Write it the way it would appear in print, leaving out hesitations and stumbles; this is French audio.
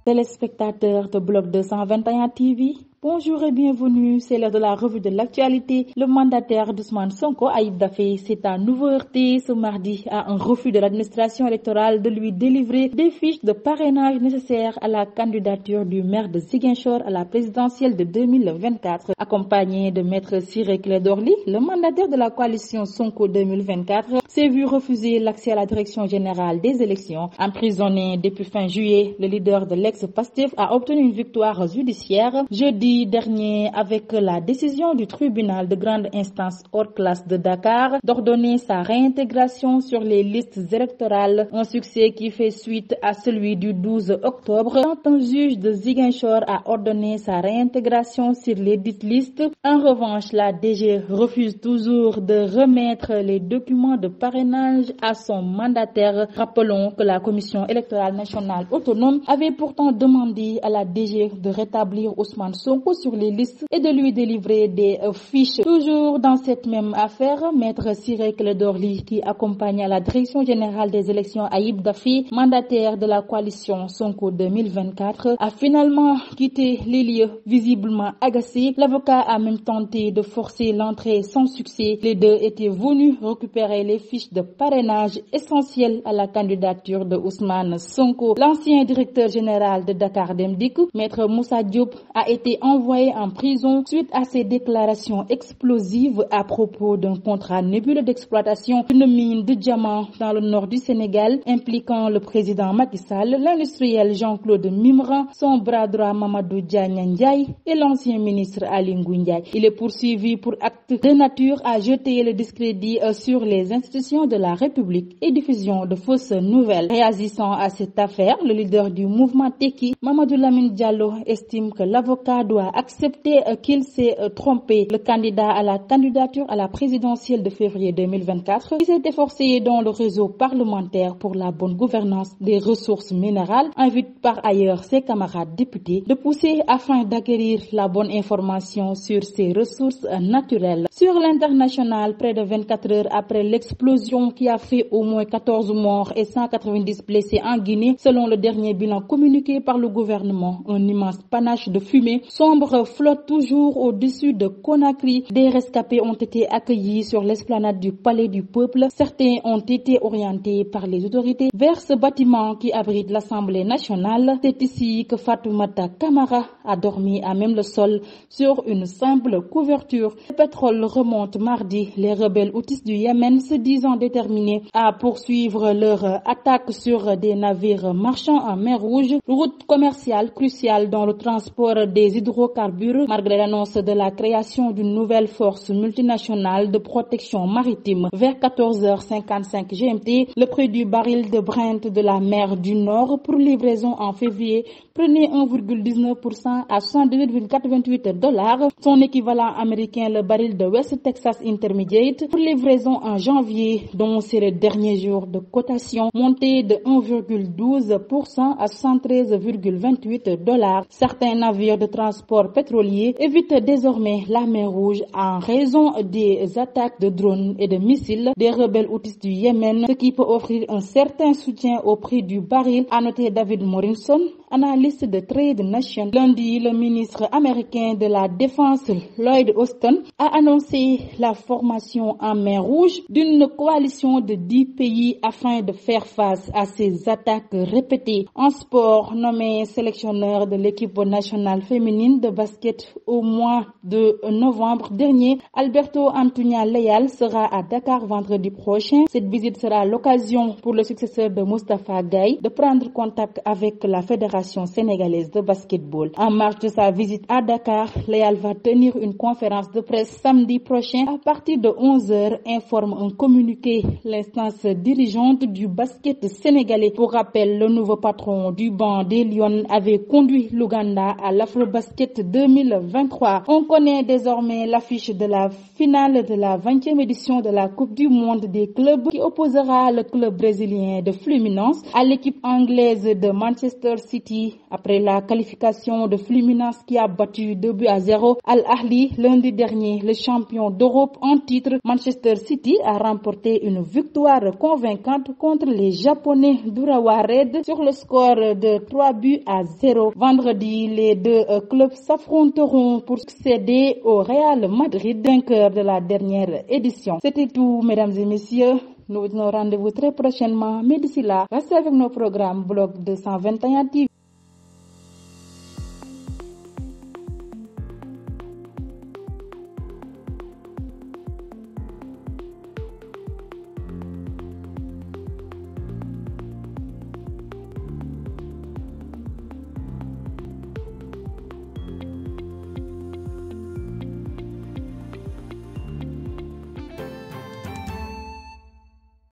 Téléspectateurs de Bloc 221 TV, bonjour et bienvenue, c'est l'heure de la revue de l'actualité. Le mandataire d'Ousmane Sonko, Ayib Daffé, s'est à nouveau heurté ce mardi à un refus de l'administration électorale de lui délivrer des fiches de parrainage nécessaires à la candidature du maire de Ziguinchor à la présidentielle de 2024. Accompagné de maître Ciré Clédor Ly, le mandataire de la coalition Sonko 2024 s'est vu refuser l'accès à la direction générale des élections. Emprisonné depuis fin juillet, le leader de l'ex-Pastef a obtenu une victoire judiciaire jeudi dernier avec la décision du tribunal de grande instance hors classe de Dakar d'ordonner sa réintégration sur les listes électorales, un succès qui fait suite à celui du 12 octobre quand un juge de Ziguinchor a ordonné sa réintégration sur les dites listes. En revanche, la DG refuse toujours de remettre les documents de parrainage à son mandataire. Rappelons que la Commission électorale nationale autonome avait pourtant demandé à la DG de rétablir Ousmane Sonko sur les listes et de lui délivrer des fiches. Toujours dans cette même affaire, maître Ciré Clédor Ly, qui accompagne à la direction générale des élections Ayib Daffé, mandataire de la coalition Sonko 2024, a finalement quitté les lieux visiblement agacé. L'avocat a même tenté de forcer l'entrée sans succès. Les deux étaient venus récupérer les fiches de parrainage essentielles à la candidature de Ousmane Sonko. L'ancien directeur général de Dakar Dem Dikk, maître Moussa Diop, a été envoyé en prison suite à ses déclarations explosives à propos d'un contrat nébuleux d'exploitation d'une mine de diamants dans le nord du Sénégal impliquant le président Macky Sall, l'industriel Jean-Claude Mimran, son bras droit Mamadou Diagne Ndiaye et l'ancien ministre Ali Ngouille Ndiaye. Il est poursuivi pour acte de nature à jeter le discrédit sur les institutions de la République et diffusion de fausses nouvelles. Réagissant à cette affaire, le leader du mouvement Tekki, Mamadou Lamine Diallo, estime que l'avocat doit accepter qu'il s'est trompé. Le candidat à la candidature à la présidentielle de février 2024, qui s'est efforcé dans le réseau parlementaire pour la bonne gouvernance des ressources minérales, invite par ailleurs ses camarades députés de pousser afin d'acquérir la bonne information sur ces ressources naturelles. Sur l'international, près de 24 heures après l'explosion qui a fait au moins 14 morts et 190 blessés en Guinée, selon le dernier bilan communiqué par le gouvernement, un immense panache de fumée sombre flotte toujours au-dessus de Conakry. Des rescapés ont été accueillis sur l'esplanade du Palais du Peuple. Certains ont été orientés par les autorités vers ce bâtiment qui abrite l'Assemblée nationale. C'est ici que Fatoumata Camara a dormi à même le sol sur une simple couverture. Le pétrole remonte mardi. Les rebelles houthis du Yémen se disant déterminés à poursuivre leur attaque sur des navires marchands en mer Rouge, route commerciale cruciale dans le transport des hydrocarbures, malgré l'annonce de la création d'une nouvelle force multinationale de protection maritime. Vers 14h55 GMT, le prix du baril de Brent de la mer du Nord pour livraison en février prenait 1,19% à $118,88. Son équivalent américain, le baril de West Texas Intermediate, pour livraison en janvier, dont c'est le dernier jour de cotation, monté de 1,12% à $113,28. Certains navires de transport pétrolier évitent désormais la mer Rouge en raison des attaques de drones et de missiles des rebelles houthis du Yémen, ce qui peut offrir un certain soutien au prix du baril, a noté David Morrison, analyste de Trade Nation. Lundi, le ministre américain de la Défense Lloyd Austin a annoncé la formation en mer Rouge d'une coalition de 10 pays afin de faire face à ces attaques répétées. En sport, nommé sélectionneur de l'équipe nationale féminine de basket au mois de novembre dernier, Alberto Antuña Leal sera à Dakar vendredi prochain. Cette visite sera l'occasion pour le successeur de Moustapha Gaye de prendre contact avec la Fédération sénégalaise de basketball. En marge de sa visite à Dakar, Leal va tenir une conférence de presse samedi prochain à partir de 11h, informe un communiqué l'instance dirigeante du basket sénégalais. Pour rappel, le nouveau patron du banc des Lions avait conduit l'Ouganda à l'Afrobasket 2023. On connaît désormais l'affiche de la finale de la 20e édition de la Coupe du monde des clubs qui opposera le club brésilien de Fluminense à l'équipe anglaise de Manchester City aussi après la qualification de Fluminense qui a battu 2-0 Al Ahly lundi dernier. Le champion d'Europe en titre, Manchester City, a remporté une victoire convaincante contre les Japonais d'Urawa Red sur le score de 3-0. Vendredi, les deux clubs s'affronteront pour succéder au Real Madrid, vainqueur de la dernière édition. C'était tout, mesdames et messieurs. Nous vous donnons rendez-vous très prochainement, mais d'ici là, restez avec nos programmes Blog 221 TV.